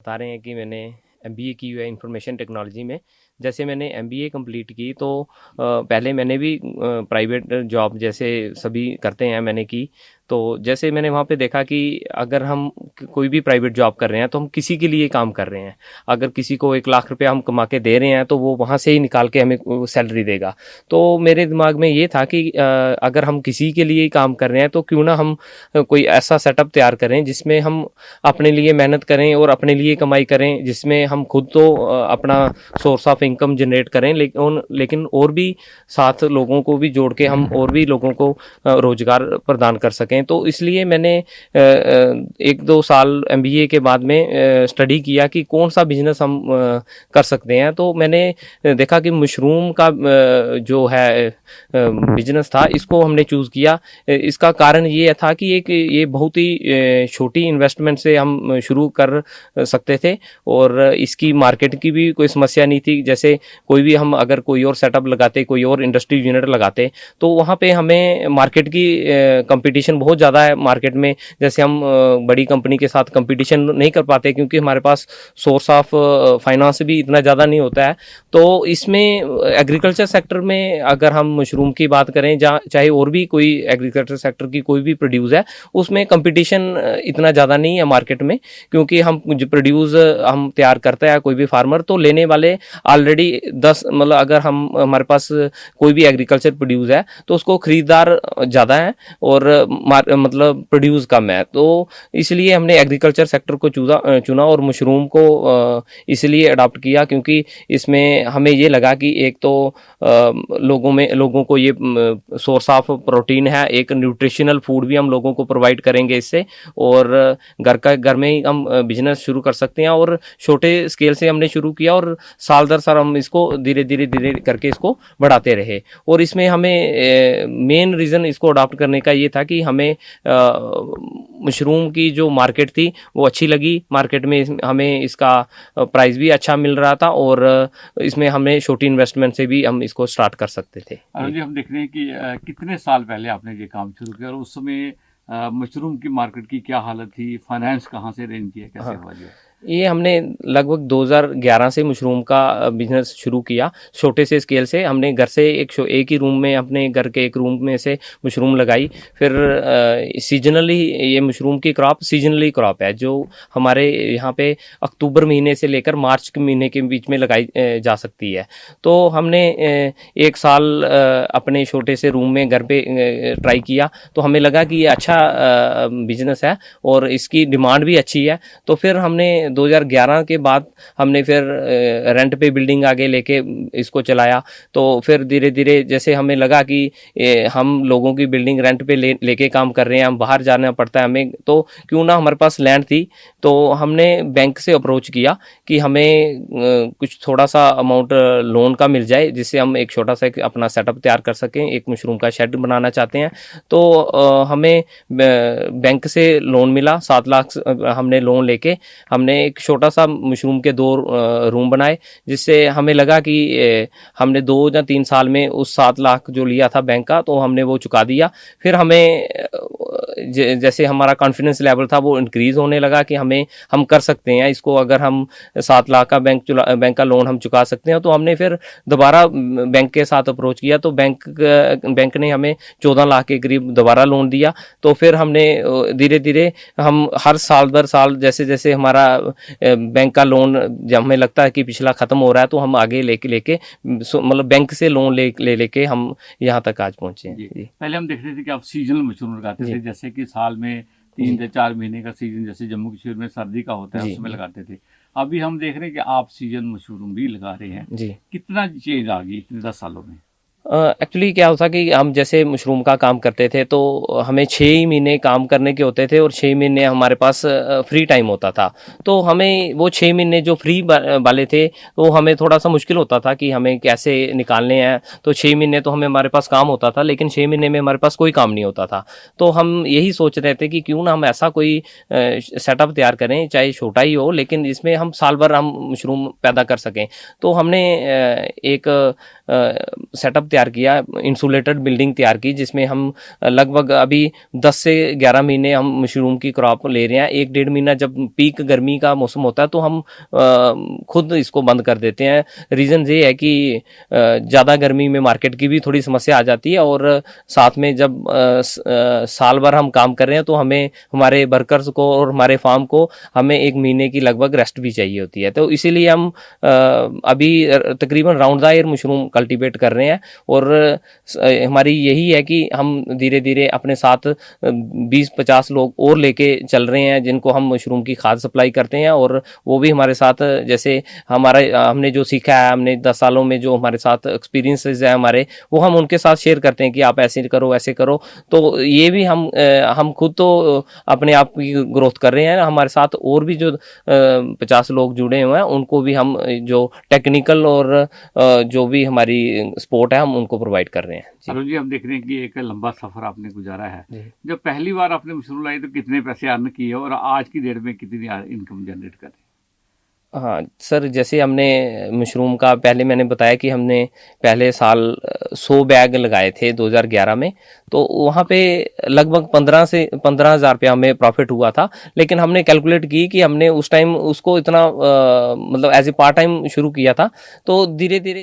बता रहे हैं कि मैंने एमबीए की हुई है इंफॉर्मेशन टेक्नोलॉजी में। जैसे मैंने एमबीए कंप्लीट की तो पहले मैंने भी प्राइवेट जॉब जैसे सभी करते हैं मैंने की। तो जैसे मैंने वहाँ पे देखा कि अगर हम कोई भी प्राइवेट जॉब कर रहे हैं तो हम किसी के लिए काम कर रहे हैं। अगर किसी को 1 लाख रुपया हम कमा के दे रहे हैं तो वो वहाँ से ही निकाल के हमें सैलरी देगा। तो मेरे दिमाग में ये था कि अगर हम किसी के लिए ही काम कर रहे हैं तो क्यों ना हम कोई ऐसा सेटअप तैयार करें जिसमें हम अपने लिए मेहनत करें और अपने लिए कमाई करें, जिसमें हम खुद तो अपना सोर्स ऑफ इनकम जनरेट करें, लेकिन और भी साथ लोगों को भी जोड़ के हम और भी लोगों को रोजगार प्रदान कर सकें। तो इसलिए मैंने 1-2 साल एमबीए के बाद में स्टडी किया कि कौन सा बिजनेस हम कर सकते हैं। तो मैंने देखा कि मशरूम का जो है बिजनेस था, इसको हमने चूज़ किया। इसका कारण ये था कि ये बहुत ही छोटी इन्वेस्टमेंट से हम शुरू कर सकते थे और इसकी मार्केट की भी कोई समस्या नहीं थी। जैसे कोई भी हम अगर कोई और सेटअप लगाते, कोई और इंडस्ट्री यूनिट लगाते, तो वहाँ पे हमें मार्केट की कंपटीशन बहुत ज़्यादा है मार्केट में। जैसे हम बड़ी कंपनी के साथ कंपटीशन नहीं कर पाते क्योंकि हमारे पास सोर्स ऑफ फाइनेंस भी इतना ज़्यादा नहीं होता है। तो इसमें एग्रीकल्चर सेक्टर में अगर हम मशरूम की बात करें, जहाँ चाहे और भी कोई एग्रीकल्चर सेक्टर की कोई भी प्रोड्यूस है, उसमें कंपटीशन इतना ज़्यादा नहीं है मार्केट में। क्योंकि हम जो प्रोड्यूस हम तैयार करते हैं कोई भी फार्मर, तो लेने वाले ऑलरेडी 10 मतलब अगर हम हमारे पास कोई भी एग्रीकल्चर प्रोड्यूस है तो उसको खरीदार ज़्यादा है और मतलब प्रोड्यूस कम है। तो इसलिए हमने एग्रीकल्चर सेक्टर को चुना और मशरूम को इसलिए अडॉप्ट किया क्योंकि इसमें हमें ये लगा कि एक तो लोगों को ये सोर्स ऑफ प्रोटीन है, एक न्यूट्रिशनल फूड भी हम लोगों को प्रोवाइड करेंगे इससे, और घर में ही हम बिजनेस शुरू कर सकते हैं। और छोटे स्केल से हमने शुरू किया और साल दर साल हम इसको धीरे धीरे करके इसको बढ़ाते रहे। और इसमें हमें मेन रीज़न इसको अडॉप्ट करने का ये था कि हमें मशरूम की जो मार्केट थी वो अच्छी लगी। मार्केट में हमें इसका प्राइस भी अच्छा मिल रहा था और इसमें हमें छोटी इन्वेस्टमेंट से भी हम इसको स्टार्ट कर सकते थे। अरुण जी, हम देख रहे हैं कि कितने साल पहले आपने ये काम शुरू किया और उस समय मशरूम की मार्केट की क्या हालत थी, फाइनेंस कहाँ से अरेंज किया, कैसे हुआ जी? ये हमने लगभग 2011 से मशरूम का बिजनेस शुरू किया। छोटे से स्केल से हमने घर से एक ही रूम में, अपने घर के एक रूम में से मशरूम लगाई। फिर सीजनली ये मशरूम की क्रॉप सीजनली क्रॉप है जो हमारे यहाँ पे अक्टूबर महीने से लेकर मार्च के महीने के बीच में लगाई जा सकती है। तो हमने 1 साल अपने छोटे से रूम में घर पे ट्राई किया, तो हमें लगा कि ये अच्छा बिजनेस है और इसकी डिमांड भी अच्छी है। तो फिर हमने 2011 के बाद हमने फिर रेंट पे बिल्डिंग आगे लेके इसको चलाया। तो फिर धीरे धीरे जैसे हमें लगा कि हम लोगों की बिल्डिंग रेंट पे लेके काम कर रहे हैं, हम बाहर जाना पड़ता है हमें, तो क्यों ना हमारे पास लैंड थी। तो हमने बैंक से अप्रोच किया कि हमें कुछ थोड़ा सा अमाउंट लोन का मिल जाए जिससे हम एक छोटा सा अपना सेटअप तैयार कर सकें। एक मशरूम का शेड बनाना चाहते हैं। तो हमें बैंक से लोन मिला, 7 लाख हमने लोन लेके हमने एक छोटा सा मशरूम के 2 रूम बनाए, जिससे हमें लगा कि हमने 2 या 3 साल में उस 7 लाख जो लिया था बैंक का, तो हमने वो चुका दिया। फिर हमें जैसे हमारा कॉन्फिडेंस लेवल था वो इंक्रीज होने लगा कि हम कर सकते हैं इसको। अगर हम 7 लाख का बैंक का लोन हम चुका सकते हैं, तो हमने फिर दोबारा बैंक के साथ अप्रोच किया। तो बैंक ने हमें 14 लाख के करीब दोबारा लोन दिया। तो फिर हमने धीरे धीरे हम हर साल दर साल जैसे जैसे हमारा बैंक का लोन जब हमें लगता है कि पिछला खत्म हो रहा है, तो हम आगे लेके मतलब बैंक से लोन लेके हम यहाँ तक आज पहुंचे हैं। जी। पहले हम देख रहे थे कि आप सीजनल मशरूम लगाते थे, जैसे कि साल में 3 से 4 महीने का सीजन, जैसे जम्मू कश्मीर में सर्दी का होता है उसमें लगाते थे। अभी हम देख रहे हैं कि आप सीजन मशरूम भी लगा रहे हैं। जी, कितना चेंज आ गई इतने 10 सालों में? एक्चुअली क्या होता कि हम जैसे मशरूम का काम करते थे तो हमें 6 ही महीने काम करने के होते थे और 6 महीने हमारे पास फ्री टाइम होता था। तो हमें वो 6 महीने जो फ्री वाले थे वो हमें थोड़ा सा मुश्किल होता था कि हमें कैसे निकालने हैं। तो 6 महीने तो हमारे पास काम होता था, लेकिन 6 महीने में हमारे पास कोई काम नहीं होता था। तो हम यही सोच रहे थे कि क्यों ना हम ऐसा कोई सेटअप तैयार करें, चाहे छोटा ही हो, लेकिन इसमें हम साल भर हम मशरूम पैदा कर सकें। तो हमने एक सेटअप सेटअप तैयार किया, इंसुलेटेड बिल्डिंग तैयार की, जिसमें हम लगभग अभी 10 से 11 महीने हम मशरूम की क्रॉप ले रहे हैं। 1-1.5 महीना जब पीक गर्मी का मौसम होता है तो हम खुद इसको बंद कर देते हैं। रीज़न ये है कि ज़्यादा गर्मी में मार्केट की भी थोड़ी समस्या आ जाती है, और साथ में जब साल भर हम काम कर रहे हैं तो हमें हमारे वर्कर्स को और हमारे फार्म को हमें 1 महीने की लगभग रेस्ट भी चाहिए होती है। तो इसीलिए हम अभी तकरीबन round the year mushroom cultivate कर रहे हैं, और हमारी यही है कि हम धीरे धीरे अपने साथ 20-50 लोग और लेके चल रहे हैं जिनको हम मशरूम की खाद सप्लाई करते हैं, और वो भी हमारे साथ, जैसे हमने जो सीखा है, हमने 10 सालों में जो हमारे साथ एक्सपीरियंसेस है हमारे, वो हम उनके साथ शेयर करते हैं कि आप ऐसे करो ऐसे करो। तो ये भी हम खुद तो अपने आप की ग्रोथ कर रहे हैं, हमारे साथ और भी जो 50 लोग जुड़े हुए हैं उनको भी हम जो टेक्निकल और जो भी हमारी सपोर्ट है हम उनको प्रोवाइड कर रहे हैं। अरुण जी, हम देख रहे हैं कि एक लंबा सफर आपने गुजारा है। जब पहली बार आपने मशरूम लाई तो कितने पैसे अर्न किए और आज की डेट में कितनी इनकम जनरेट कर रहे हैं? हाँ सर, जैसे हमने मशरूम का पहले मैंने बताया कि हमने पहले साल 100 बैग लगाए थे 2011 में, तो वहाँ पे लगभग 15,000 रुपया हमें प्रॉफिट हुआ था। लेकिन हमने कैलकुलेट की कि हमने उस टाइम उसको इतना मतलब एज ए पार्ट टाइम शुरू किया था, तो धीरे धीरे